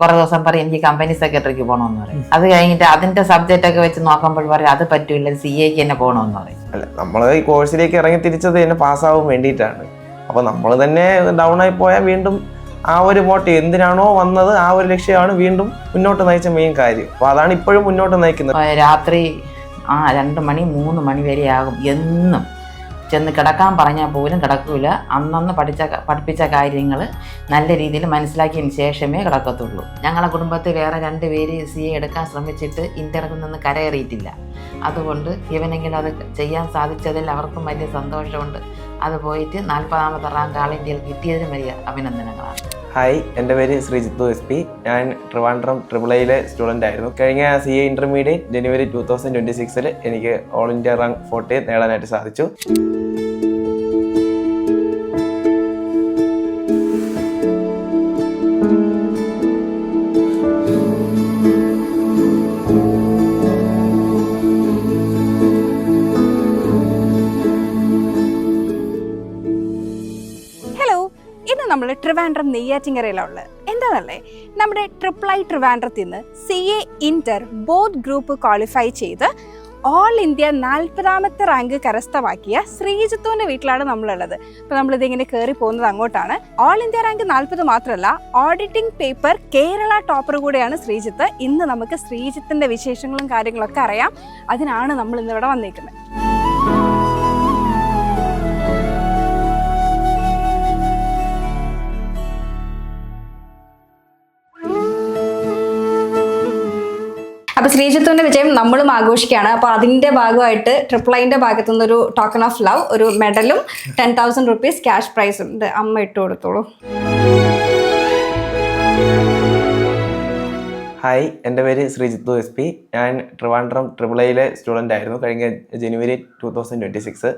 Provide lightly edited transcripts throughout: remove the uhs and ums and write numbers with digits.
കുറെ ദിവസം പറയും എനിക്ക് കമ്പനി സെക്രട്ടറിക്ക് പോകണമെന്ന് പറയും. അത് കഴിഞ്ഞിട്ട് അതിന്റെ സബ്ജക്റ്റ് ഒക്കെ വെച്ച് നോക്കുമ്പോൾ പറയും അത് പറ്റൂല, CA തന്നെ പോകണമെന്ന് പറയും. അല്ല, നമ്മൾ ഈ കോഴ്സിലേക്ക് ഇറങ്ങി തിരിച്ചത് തന്നെ പാസ്സാവാൻ വേണ്ടിയിട്ടാണ്. അപ്പൊ നമ്മൾ തന്നെ ഡൗൺ ആയി പോയാൽ വീണ്ടും ആ ഒരു മോട്ടീവ് എന്തിനാണോ വന്നത് ആ ഒരു ലക്ഷ്യമാണ് വീണ്ടും മുന്നോട്ട് നയിച്ച മെയിൻ കാര്യം. അപ്പൊ അതാണ് ഇപ്പോഴും മുന്നോട്ട് നയിക്കുന്നത്. രാത്രി 2 മണി 3 മണി വരെ ആകും എന്നും. ചെന്ന് കിടക്കാൻ പറഞ്ഞാൽ പോലും കിടക്കൂല. അന്നന്ന് പഠിപ്പിച്ച കാര്യങ്ങൾ നല്ല രീതിയിൽ മനസ്സിലാക്കിയതിന് ശേഷമേ കിടക്കത്തുള്ളൂ. ഞങ്ങളുടെ കുടുംബത്തിൽ വേറെ 2 പേര് CA എടുക്കാൻ ശ്രമിച്ചിട്ട് ഇന്റർവ്യൂ നിന്ന് കരയേറിയിട്ടില്ല. അതുകൊണ്ട് ഇവനെങ്കിലും അത് ചെയ്യാൻ സാധിച്ചതിൽ അവർക്കും വലിയ സന്തോഷമുണ്ട്. അത് പോയിട്ട് 40ാമത്തെ റാങ്ക് ആൾ ഇന്ത്യയിൽ കിട്ടിയതിനും വലിയ അഭിനന്ദനങ്ങളാണ്. ഹായ്, എൻ്റെ പേര് ശ്രീജിത്തു SP. ഞാൻ ട്രിവാൻഡ്രം AAA സ്റ്റുഡൻ്റ് ആയിരുന്നു. കഴിഞ്ഞ CA ഇൻ്റർമീഡിയറ്റ് ജനുവരി 2026 എനിക്ക് ഓൾ ഇന്ത്യ റാങ്ക് 40 നേടാനായിട്ട് സാധിച്ചു. നമ്മൾ ട്രിവാൻഡ്രം നെയ്യാറ്റിൻകരയിലുള്ളത് എന്താണല്ലേ, നമ്മുടെ ട്രിപ്പിൾ ട്രിവാൻഡ്രത്തിൽ നിന്ന് CA Inter both group qualify ചെയ്ത് ഓൾ ഇന്ത്യ 40ാമത്തെ റാങ്ക് കരസ്ഥമാക്കിയ ശ്രീജിത്തുവിന്റെ വീട്ടിലാണ് നമ്മളുള്ളത്. അപ്പോൾ നമ്മളിതിങ്ങനെ കയറി പോകുന്നത് അങ്ങോട്ടാണ്. ഓൾ ഇന്ത്യ റാങ്ക് 40 മാത്രമല്ല, ഓഡിറ്റിംഗ് പേപ്പർ കേരള ടോപ്പർ കൂടെയാണ് ശ്രീജിത്ത്. ഇന്ന് നമുക്ക് ശ്രീജിത്തിന്റെ വിശേഷങ്ങളും കാര്യങ്ങളൊക്കെ അറിയാം. അതിനാണ് നമ്മൾ ഇന്നിവിടെ വന്നിരിക്കുന്നത്. അപ്പോൾ ശ്രീജിത്തുവിന്റെ വിജയം നമ്മളും ആഘോഷിക്കുകയാണ്. അപ്പോൾ അതിന്റെ ഭാഗമായിട്ട് ട്രിപ്പിൾ ഭാഗത്തു നിന്നൊരു ടോക്കൺ ഓഫ് ലവ്, ഒരു മെഡലും 10,000 rupees ക്യാഷ് പ്രൈസും ഉണ്ട്. അമ്മ ഇട്ട് കൊടുത്തോളൂ. ഹായ്, എൻ്റെ പേര് ശ്രീജിത്തു SP. ഞാൻ ട്രിവാൻഡ്രം AAA സ്റ്റുഡൻ്റ് ആയിരുന്നു. കഴിഞ്ഞ ജനുവരി 2026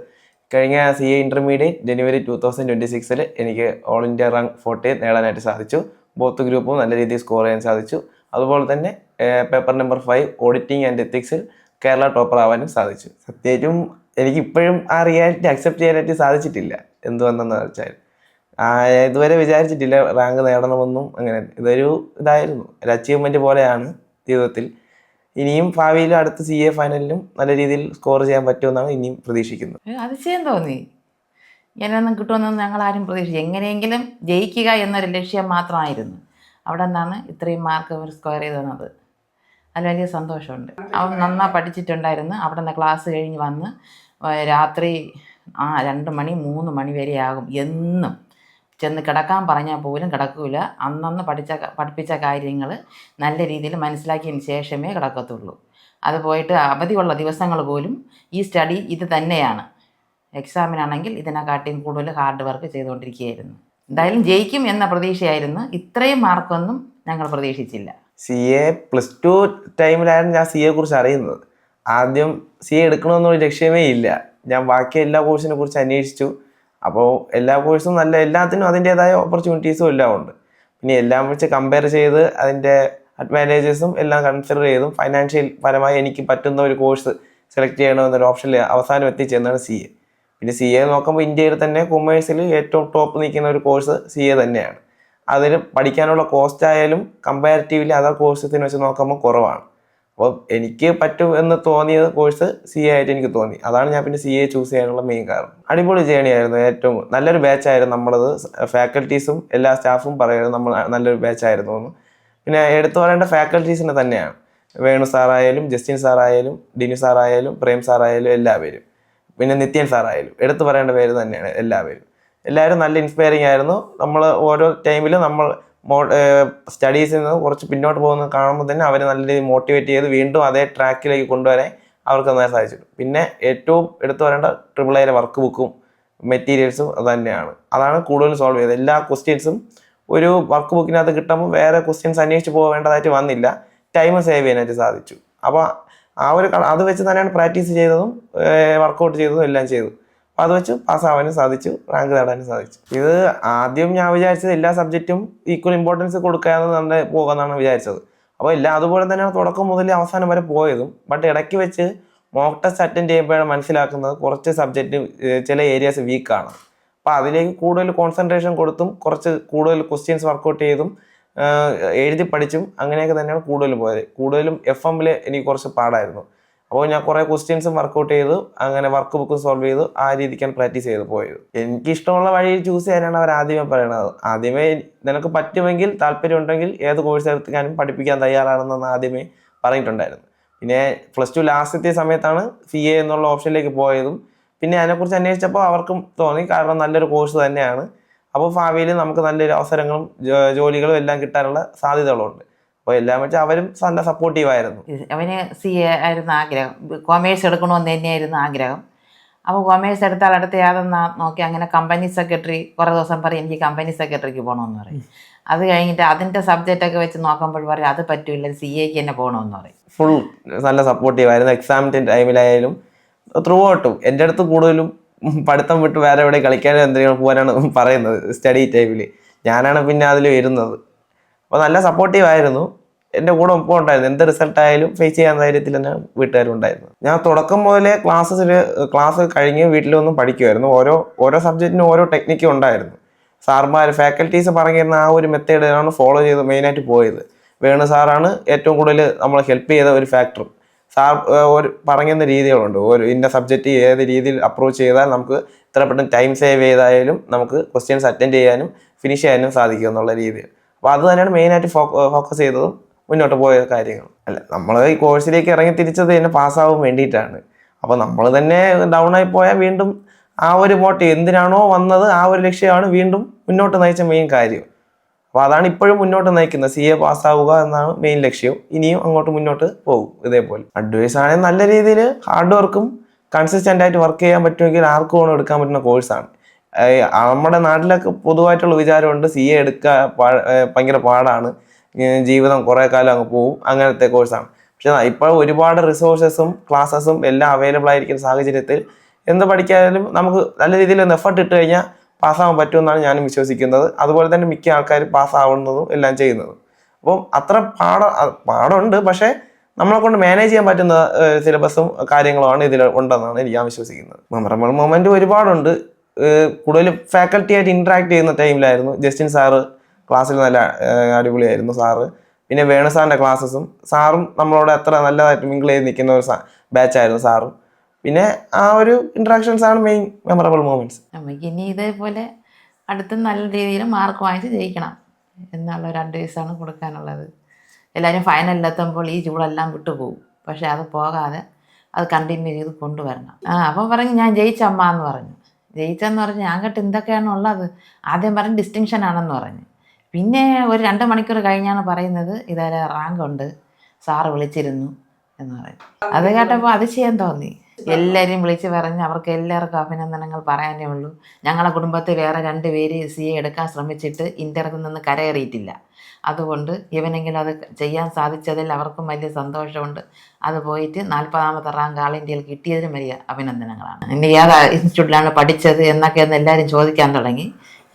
കഴിഞ്ഞ CA ഇൻ്റർമീഡിയറ്റ് ജനുവരി 2026 എനിക്ക് ഓൾ ഇന്ത്യ റാങ്ക് 40 നേടാനായിട്ട് സാധിച്ചു. ബോത്ത് ഗ്രൂപ്പും നല്ല രീതിയിൽ സ്കോർ ചെയ്യാൻ സാധിച്ചു. അതുപോലെ തന്നെ പേപ്പർ നമ്പർ 5 ഓഡിറ്റിംഗ് ആൻഡ് എത്തിക്സിൽ കേരള ടോപ്പർ ആവാനും സാധിച്ചു. സത്യമായിട്ടും എനിക്ക് ഇപ്പോഴും ആ റിയാലിറ്റി അക്സെപ്റ്റ് ചെയ്യാനായിട്ട് സാധിച്ചിട്ടില്ല. എന്തുവന്നെന്ന് വെച്ചാൽ ഇതുവരെ വിചാരിച്ചിട്ടില്ല റാങ്ക് നേടണമെന്നും. അങ്ങനെ ഇതായിരുന്നു ഒരു അച്ചീവ്മെൻറ്റ് പോലെയാണ് ജീവിതത്തിൽ. ഇനിയും ഭാവിയിൽ അടുത്ത CA ഫൈനലിലും നല്ല രീതിയിൽ സ്കോർ ചെയ്യാൻ പറ്റുമെന്നാണ് ഇനിയും പ്രതീക്ഷിക്കുന്നത്. അതിശയം തോന്നി. ഇങ്ങനെയൊന്നും കിട്ടുമെന്നൊന്നും ഞങ്ങൾ ആരും പ്രതീക്ഷിച്ചു. എങ്ങനെയെങ്കിലും ജയിക്കുക എന്നൊരു ലക്ഷ്യം മാത്രമായിരുന്നു. അവിടെ നിന്നാണ് ഇത്രയും മാർക്ക് അവർ സ്കോർ ചെയ്ത് തന്നത്. അതിൽ വലിയ സന്തോഷമുണ്ട്. അവൻ നന്നായി പഠിച്ചിട്ടുണ്ടായിരുന്നു. അവിടെ നിന്ന് ക്ലാസ് കഴിഞ്ഞ് വന്ന് രാത്രി 2 മണി 3 മണി വരെ ആകും എന്നും. ചെന്ന് കിടക്കാൻ പറഞ്ഞാൽ പോലും കിടക്കൂല. അന്നന്ന് പഠിപ്പിച്ച കാര്യങ്ങൾ നല്ല രീതിയിൽ മനസ്സിലാക്കിയതിന് ശേഷമേ കിടക്കത്തുള്ളൂ. അത് പോയിട്ട് അവധിയുള്ള ദിവസങ്ങൾ പോലും ഈ സ്റ്റഡി ഇത് തന്നെയാണ്. എക്സാമിനാണെങ്കിൽ ഇതിനെക്കാട്ടിയും കൂടുതൽ ഹാർഡ് വർക്ക് ചെയ്തുകൊണ്ടിരിക്കുകയായിരുന്നു. എന്തായാലും ജയിക്കും എന്ന പ്രതീക്ഷയായിരുന്നു. ഇത്രയും മാർക്കൊന്നും ഞങ്ങൾ പ്രതീക്ഷിച്ചില്ല. CA +2 ടൈമിലായിരുന്നു ഞാൻ CA കുറിച്ച് അറിയുന്നത്. ആദ്യം CA എടുക്കണമെന്നൊരു ലക്ഷ്യമേ ഇല്ല. ഞാൻ ബാക്കി എല്ലാ കോഴ്സിനെ കുറിച്ച് അന്വേഷിച്ചു. അപ്പോൾ എല്ലാ കോഴ്സും എല്ലാത്തിനും അതിൻ്റേതായ ഓപ്പർച്യൂണിറ്റീസും എല്ലാം ഉണ്ട്. പിന്നെ എല്ലാം വെച്ച് കമ്പയർ ചെയ്ത് അതിൻ്റെ അഡ്വാൻറ്റേജസും എല്ലാം കൺസിഡർ ചെയ്തും ഫൈനാൻഷ്യൽ പരമായി എനിക്ക് പറ്റുന്ന ഒരു കോഴ്സ് സെലക്ട് ചെയ്യണമെന്നൊരു ഓപ്ഷനിൽ അവസാനം എത്തിച്ചെന്നാണ് CA. പിന്നെ CA നോക്കുമ്പോൾ ഇന്ത്യയിൽ തന്നെ കൊമേഴ്സിൽ ഏറ്റവും ടോപ്പ് നിൽക്കുന്ന ഒരു കോഴ്സ് CA തന്നെയാണ്. അതിൽ പഠിക്കാനുള്ള കോസ്റ്റ് ആയാലും കമ്പാരിറ്റീവ്ലി അതർ കോഴ്സസിനെ വെച്ച് നോക്കുമ്പോൾ കുറവാണ്. അപ്പോൾ എനിക്ക് പറ്റും എന്ന് തോന്നിയത് കോഴ്സ് CA ആയിട്ട് എനിക്ക് തോന്നി. അതാണ് ഞാൻ പിന്നെ CA ചൂസ് ചെയ്യാനുള്ള മെയിൻ കാരണം. അടിപൊളി ജേണി ആയിരുന്നു. ഏറ്റവും നല്ലൊരു ബാച്ചായിരുന്നു നമ്മളത്. ഫാക്കൽറ്റീസും എല്ലാ സ്റ്റാഫും പറയുന്നത് നമ്മൾ നല്ലൊരു ബാച്ചായിരുന്നു എന്ന്. പിന്നെ എടുത്തു പറയേണ്ട ഫാക്കൽറ്റീസിനെ തന്നെയാണ്. വേണു സാറായാലും ജസ്റ്റിൻ സാറായാലും ഡിനു സാറായാലും പ്രേം സാറായാലും എല്ലാവരും, പിന്നെ നിത്യൻ സാറായാലും എടുത്തു പറയേണ്ട പേര് തന്നെയാണ് എല്ലാവരും നല്ല ഇൻസ്പയറിങ് ആയിരുന്നു. നമ്മൾ ഓരോ ടൈമിലും നമ്മൾ സ്റ്റഡീസിൽ നിന്ന് കുറച്ച് പിന്നോട്ട് പോകുന്നത് കാണുമ്പോൾ തന്നെ അവരെ നല്ല രീതിയിൽ മോട്ടിവേറ്റ് ചെയ്ത് വീണ്ടും അതേ ട്രാക്കിലേക്ക് കൊണ്ടുവരാൻ അവർക്ക് നന്നായി സാധിച്ചിട്ടുണ്ട്. പിന്നെ ഏറ്റവും എടുത്തു പറയേണ്ട AAA വർക്ക് ബുക്കും മെറ്റീരിയൽസും അത് തന്നെയാണ്. അതാണ് കൂടുതൽ സോൾവ് ചെയ്തത്. എല്ലാ ക്വസ്റ്റ്യൻസും ഒരു വർക്ക് ബുക്കിനകത്ത് കിട്ടുമ്പോൾ വേറെ ക്വസ്റ്റ്യൻസ് അന്വേഷിച്ച് പോകേണ്ടതായിട്ട് വന്നില്ല. ടൈം സേവ് ചെയ്യാനായിട്ട് സാധിച്ചു. അപ്പോൾ അത് വെച്ച് തന്നെയാണ് പ്രാക്ടീസ് ചെയ്തതും വർക്കൗട്ട് ചെയ്തതും എല്ലാം ചെയ്തു. അപ്പോൾ അത് വെച്ച് പാസ്സാവാനും സാധിച്ചു, റാങ്ക് നേടാനും സാധിച്ചു. ഇത് ആദ്യം ഞാൻ വിചാരിച്ചത് എല്ലാ സബ്ജക്റ്റും ഈക്വൽ ഇമ്പോർട്ടൻസ് കൊടുക്കാതെ തന്നെ പോകാമെന്നാണ് വിചാരിച്ചത്. അപ്പോൾ അതുപോലെ തന്നെയാണ് തുടക്കം മുതൽ അവസാനം വരെ പോയതും. ബട്ട് ഇടയ്ക്ക് വെച്ച് മോക്ക് ടെസ്റ്റ് അറ്റൻഡ് ചെയ്യുമ്പോഴാണ് മനസ്സിലാക്കുന്നത് കുറച്ച് സബ്ജക്റ്റ് ചില ഏരിയാസ് വീക്കാണ്. അപ്പോൾ അതിലേക്ക് കൂടുതൽ കോൺസെൻട്രേഷൻ കൊടുത്തും കുറച്ച് കൂടുതൽ ക്വസ്റ്റ്യൻസ് വർക്കൗട്ട് ചെയ്തും എഴുതി പഠിച്ചും അങ്ങനെയൊക്കെ തന്നെയാണ് കൂടുതലും പോയത്. കൂടുതലും FM-ൽ എനിക്ക് കുറച്ച് പാടായിരുന്നു. അപ്പോൾ ഞാൻ കുറേ ക്വസ്റ്റ്യൻസും വർക്കൗട്ട് ചെയ്തു, അങ്ങനെ വർക്ക് ബുക്ക് സോൾവ് ചെയ്തു, ആ രീതിക്കാണ് പ്രാക്ടീസ് ചെയ്ത് പോയത്. എനിക്കിഷ്ടമുള്ള വഴി ചൂസ് ചെയ്യാനാണ് അവർ ആദ്യമേ പറയണത്. ആദ്യമേ നിനക്ക് പറ്റുമെങ്കിൽ താല്പര്യം ഉണ്ടെങ്കിൽ ഏത് കോഴ്സ് എടുക്കാനും പഠിപ്പിക്കാൻ തയ്യാറാണെന്ന് ആദ്യമേ പറഞ്ഞിട്ടുണ്ടായിരുന്നു. പിന്നെ +2 ലാസ്റ്റത്തെ സമയത്താണ് CA എന്നുള്ള ഓപ്ഷനിലേക്ക് പോയതും. പിന്നെ അതിനെക്കുറിച്ച് അന്വേഷിച്ചപ്പോൾ അവർക്കും തോന്നി, കാരണം നല്ലൊരു കോഴ്സ് തന്നെയാണ്. അപ്പോൾ ഭാവിയിൽ നമുക്ക് നല്ലൊരു അവസരങ്ങളും ജോലികളും എല്ലാം കിട്ടാനുള്ള സാധ്യതകളുണ്ട്. അപ്പോൾ എല്ലാം വെച്ച് അവരും നല്ല സപ്പോർട്ടീവായിരുന്നു. അവന് CA ആയിരുന്നു ആഗ്രഹം, കൊമേഴ്സ് എടുക്കണമെന്ന് തന്നെയായിരുന്നു ആഗ്രഹം. അപ്പോൾ കൊമേഴ്സ് എടുത്താൽ അടുത്ത യാതൊന്ന് നോക്കി അങ്ങനെ കമ്പനി സെക്രട്ടറി കുറേ ദിവസം പറയും എനിക്ക് കമ്പനി സെക്രട്ടറിക്ക് പോകണമെന്ന് പറയും. അത് കഴിഞ്ഞിട്ട് അതിൻ്റെ സബ്ജക്റ്റൊക്കെ വെച്ച് നോക്കുമ്പോൾ പറയും അത് പറ്റില്ല, CAക്ക് തന്നെ പോകണമെന്ന് പറയും. ഫുൾ നല്ല സപ്പോർട്ടീവായിരുന്നു. എക്സാമിൻ്റെ ടൈമിലായാലും ത്രൂ ഔട്ടും എൻ്റെ അടുത്ത് കൂടുതലും പഠിത്തം വിട്ട് വേറെ എവിടെ കളിക്കാനും എന്തെങ്കിലും പോകാനാണ് പറയുന്നത്. സ്റ്റഡി ടൈമിൽ ഞാനാണ് പിന്നെ അതിൽ വരുന്നത്. അപ്പോൾ നല്ല സപ്പോർട്ടീവായിരുന്നു. എൻ്റെ കൂടെ ഒപ്പം ഉണ്ടായിരുന്നു. എന്ത് റിസൾട്ട് ആയാലും ഫേസ് ചെയ്യാൻ ധൈര്യത്തിൽ തന്നെ വീട്ടുകാരും ഉണ്ടായിരുന്നു. ഞാൻ തുടക്കം മുതലേ ക്ലാസ് കഴിഞ്ഞ് വീട്ടിലൊന്നും പഠിക്കുമായിരുന്നു. ഓരോ സബ്ജക്റ്റിനും ഓരോ ടെക്നിക്കും ഉണ്ടായിരുന്നു. സാർമാർ ഫാക്കൽറ്റീസ് പറഞ്ഞിരുന്ന ആ ഒരു മെത്തേഡാണ് ഫോളോ ചെയ്ത് മെയിനായിട്ട് പോയത്. വേണു സാറാണ് ഏറ്റവും കൂടുതൽ നമ്മളെ ഹെൽപ്പ് ചെയ്ത ഒരു ഫാക്ടറും. സാർ പറയുന്ന രീതികളുണ്ട്, ഇന്ന സബ്ജക്റ്റ് ഏത് രീതിയിൽ അപ്രോച്ച് ചെയ്താൽ നമുക്ക് ഇത്ര പെട്ടെന്ന് ടൈം സേവ് ചെയ്തായാലും നമുക്ക് ക്വസ്റ്റ്യൻസ് അറ്റൻഡ് ചെയ്യാനും ഫിനിഷ് ചെയ്യാനും സാധിക്കും എന്നുള്ള രീതിയിൽ. അപ്പോൾ അത് തന്നെയാണ് മെയിനായിട്ട് ഫോക്കസ് ചെയ്തതും മുന്നോട്ട് പോയ കാര്യങ്ങൾ. അല്ല, നമ്മൾ ഈ കോഴ്സിലേക്ക് ഇറങ്ങി തിരിച്ചത് തന്നെ പാസ്സാവാൻ വേണ്ടിയിട്ടാണ്. അപ്പോൾ നമ്മൾ തന്നെ ഡൗൺ ആയി പോയാൽ വീണ്ടും ആ ഒരു മോട്ടീവ് എന്തിനാണോ വന്നത് ആ ഒരു ലക്ഷ്യമാണ് വീണ്ടും മുന്നോട്ട് നയിച്ച മെയിൻ കാര്യം. അപ്പോൾ അതാണ് ഇപ്പോഴും മുന്നോട്ട് നയിക്കുന്നത്. CA പാസ്സാവുക എന്നാണ് മെയിൻ ലക്ഷ്യം. ഇനിയും അങ്ങോട്ട് മുന്നോട്ട് പോകും ഇതേപോലെ. അഡ്വൈസ് ആണെങ്കിൽ നല്ല രീതിയിൽ ഹാർഡ് വർക്കും കൺസിസ്റ്റൻ്റ് ആയിട്ട് വർക്ക് ചെയ്യാൻ പറ്റുമെങ്കിൽ ആർക്കും വേണം എടുക്കാൻ പറ്റുന്ന കോഴ്സാണ്. നമ്മുടെ നാട്ടിലൊക്കെ പൊതുവായിട്ടുള്ള വിചാരമുണ്ട് CA എടുക്കാൻ ഭയങ്കര പാടാണ്, ജീവിതം കുറേ കാലം അങ്ങ് പോവും, അങ്ങനത്തെ കോഴ്സാണ്. പക്ഷെ ഇപ്പോൾ ഒരുപാട് റിസോഴ്സസും ക്ലാസ്സസും എല്ലാം അവൈലബിൾ ആയിരിക്കുന്ന സാഹചര്യത്തിൽ എന്ത് പഠിക്കാനും നമുക്ക് നല്ല രീതിയിൽ ഒന്ന് എഫർട്ട് ഇട്ട് കഴിഞ്ഞാൽ പാസ്സാവാൻ പറ്റുമെന്നാണ് ഞാനും വിശ്വസിക്കുന്നത്. അതുപോലെ തന്നെ മിക്ക ആൾക്കാരും പാസ്സാവുന്നതും എല്ലാം ചെയ്യുന്നതും. അപ്പം അത്ര പാടുണ്ട്, പക്ഷേ നമ്മളെ കൊണ്ട് മാനേജ് ചെയ്യാൻ പറ്റുന്ന സിലബസും കാര്യങ്ങളുമാണ് ഇതിൽ ഉണ്ടെന്നാണ് ഞാൻ വിശ്വസിക്കുന്നത്. മെമ്മറബിൾ മൊമെന്റ് ഒരുപാടുണ്ട്. കൂടുതലും ഫാക്കൽറ്റി ആയിട്ട് ഇന്ററാക്ട് ചെയ്യുന്ന ടൈമിലായിരുന്നു. ജസ്റ്റിൻ സാറ് ക്ലാസ്സിൽ നല്ല അടിപൊളിയായിരുന്നു സാറ്. പിന്നെ വേണു സാറിൻ്റെ ക്ലാസ്സസും സാറും നമ്മളോട് അത്ര നല്ലതായിട്ട് മിങ്കിൾ ചെയ്ത് നിൽക്കുന്ന ഒരു ബാച്ചായിരുന്നു സാറും. പിന്നെ ആ ഒരു ഇൻട്രാക്ഷൻസ് ആണ് മെയിൻ മെമ്മറബിൾ മൊമെന്റ്സ്. നമുക്ക് ഇനി ഇതേപോലെ അടുത്ത് നല്ല രീതിയിൽ മാർക്ക് വാങ്ങിച്ച് ജയിക്കണം എന്നുള്ള ഒരു അഡ്വൈസാണ് കൊടുക്കാനുള്ളത്. എല്ലാവരും ഫൈനലിലെത്തുമ്പോൾ ഈ ചൂടെല്ലാം വിട്ടുപോകും, പക്ഷെ അത് പോകാതെ അത് കണ്ടിന്യൂ ചെയ്ത് കൊണ്ടുവരണം. അപ്പം പറഞ്ഞു ഞാൻ ജയിച്ചമ്മ എന്ന് പറഞ്ഞു. ജയിച്ചെന്ന് പറഞ്ഞ് ഞാൻ കേട്ട് എന്തൊക്കെയാണ് ഉള്ളത്. ആദ്യം പറഞ്ഞ് ഡിസ്റ്റിങ്ഷൻ ആണെന്ന് പറഞ്ഞു. പിന്നെ ഒരു 2 മണിക്കൂർ കഴിഞ്ഞാണ് പറയുന്നത് ഇതേ റാങ്ക് ഉണ്ട്, സാറ് വിളിച്ചിരുന്നു എന്ന് പറയും. അത് കേട്ടപ്പോൾ അതിശയം തോന്നി. എല്ലാവരെയും വിളിച്ച് പറഞ്ഞ് അവർക്ക് എല്ലാവർക്കും അഭിനന്ദനങ്ങൾ പറയാനേ ഉള്ളൂ. ഞങ്ങളെ കുടുംബത്തിൽ വേറെ 2 പേര് CA എടുക്കാൻ ശ്രമിച്ചിട്ട് ഇന്റർവ്യൂ നിന്ന് കരകയറിയിട്ടില്ല. അതുകൊണ്ട് ഇവനെങ്കിലും അത് ചെയ്യാൻ സാധിച്ചതിൽ അവർക്കും വലിയ സന്തോഷമുണ്ട്. അത് പോയിട്ട് 40ാമത്തെ റാങ്ക് ആൾ ഇന്ത്യയിൽ കിട്ടിയതിനും വലിയ അഭിനന്ദനങ്ങളാണ്. ഇനി ഏതാ ഇൻസ്റ്റിറ്റ്യൂട്ടിലാണ് പഠിച്ചത് എന്നൊക്കെ ഒന്ന് എല്ലാവരും ചോദിക്കാൻ തുടങ്ങി.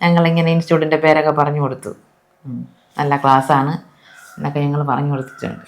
ഞങ്ങളിങ്ങനെ ഇൻസ്റ്റിറ്റ്യൂട്ടിൻ്റെ പേരൊക്കെ പറഞ്ഞു കൊടുത്തു. നല്ല ക്ലാസ്സാണ് എന്നൊക്കെ ഞങ്ങൾ പറഞ്ഞു കൊടുത്തിട്ടുണ്ട്.